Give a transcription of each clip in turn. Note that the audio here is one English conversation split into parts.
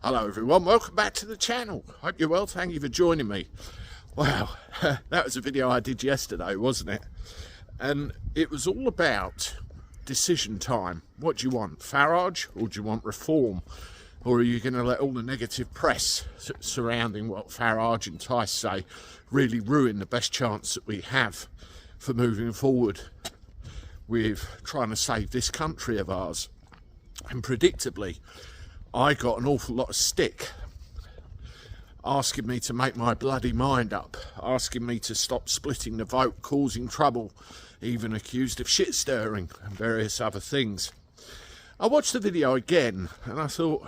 Hello everyone, welcome back to the channel. Hope you're well, thank you for joining me. Wow, that was a video I did yesterday, wasn't it? And it was all about decision time. What do you want, Farage, or do you want reform? Or are you going to let all the negative press surrounding what Farage and Tice say really ruin the best chance that we have for moving forward with trying to save this country of ours? And predictably, I got an awful lot of stick asking me to make my bloody mind up, asking me to stop splitting the vote, causing trouble, even accused of shit stirring and various other things. I watched the video again and I thought,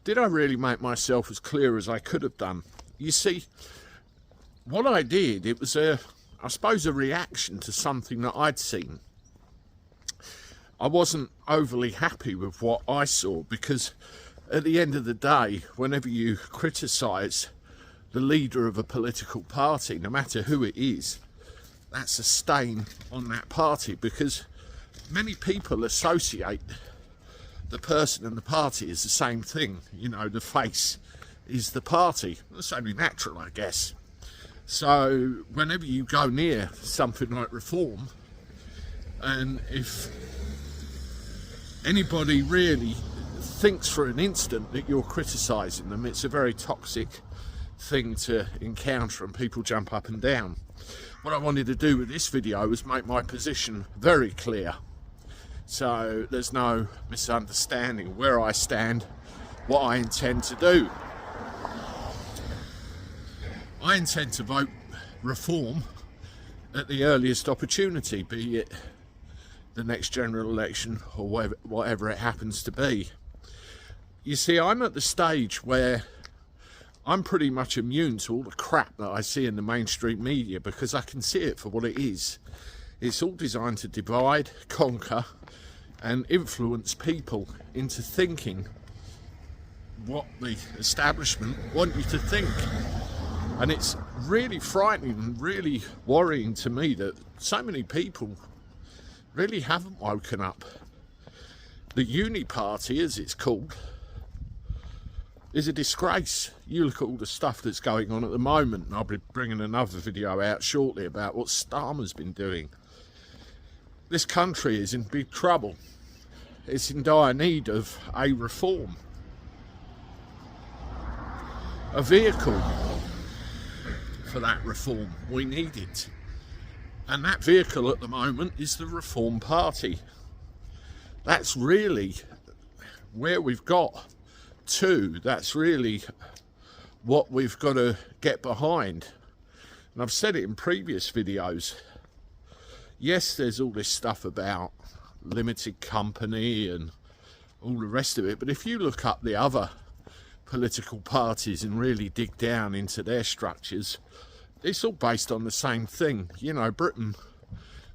did I really make myself as clear as I could have done? You see, what I did, it was I suppose a reaction to something that I'd seen. I wasn't overly happy with what I saw, because at the end of the day, whenever you criticise the leader of a political party, no matter who it is, that's a stain on that party, because many people associate the person and the party as the same thing. You know, the face is the party. That's only natural, I guess. So whenever you go near something like reform, and if anybody really thinks for an instant that you're criticising them, it's a very toxic thing to encounter and people jump up and down. What I wanted to do with this video was make my position very clear, so there's no misunderstanding of where I stand, what I intend to do. I intend to vote reform at the earliest opportunity, be it the next general election or whatever it happens to be. You see, I'm at the stage where I'm pretty much immune to all the crap that I see in the mainstream media, because I can see it for what it is. It's all designed to divide, conquer and influence people into thinking what the establishment want you to think. And it's really frightening and really worrying to me that so many people really haven't woken up. The uni party, as it's called, is a disgrace. You look at all the stuff that's going on at the moment, and I'll be bringing another video out shortly about what Starmer's been doing. This country is in big trouble. It's in dire need of a reform, a vehicle for that reform. We need it. And that vehicle at the moment is the Reform Party. That's really where we've got to. That's really what we've got to get behind. And I've said it in previous videos. Yes, there's all this stuff about limited company and all the rest of it. But if you look up the other political parties and really dig down into their structures, it's all based on the same thing. You know, Britain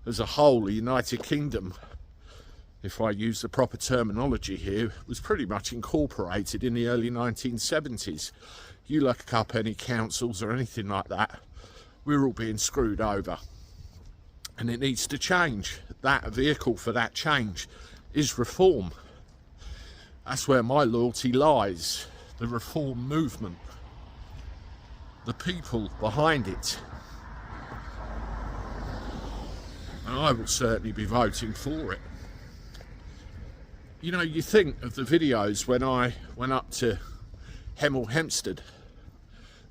as a whole, the United Kingdom, if I use the proper terminology here, was pretty much incorporated in the early 1970s. You look up any councils or anything like that, we're all being screwed over. And it needs to change. That vehicle for that change is reform. That's where my loyalty lies, the reform movement. The people behind it, and I will certainly be voting for it. You know, you think of the videos when I went up to Hemel Hempstead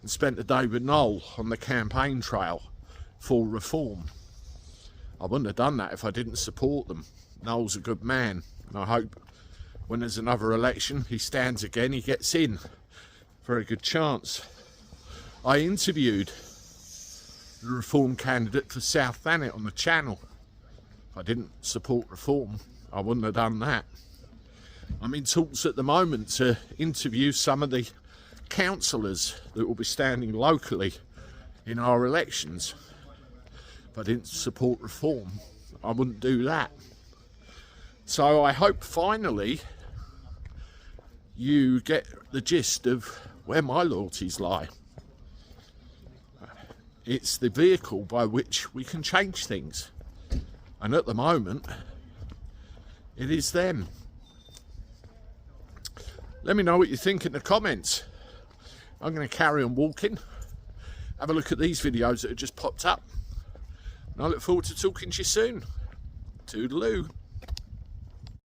and spent the day with Noel on the campaign trail for reform. I wouldn't have done that if I didn't support them. Noel's a good man, and I hope when there's another election he stands again, he gets in. Very good chance. I interviewed the reform candidate for South Thanet on the channel. If I didn't support reform, I wouldn't have done that. I'm in talks at the moment to interview some of the councillors that will be standing locally in our elections. If I didn't support reform, I wouldn't do that. So I hope finally you get the gist of where my loyalties lie. It's the vehicle by which we can change things. And at the moment, it is them. Let me know what you think in the comments. I'm going to carry on walking, have a look at these videos that have just popped up, and I look forward to talking to you soon. Toodaloo.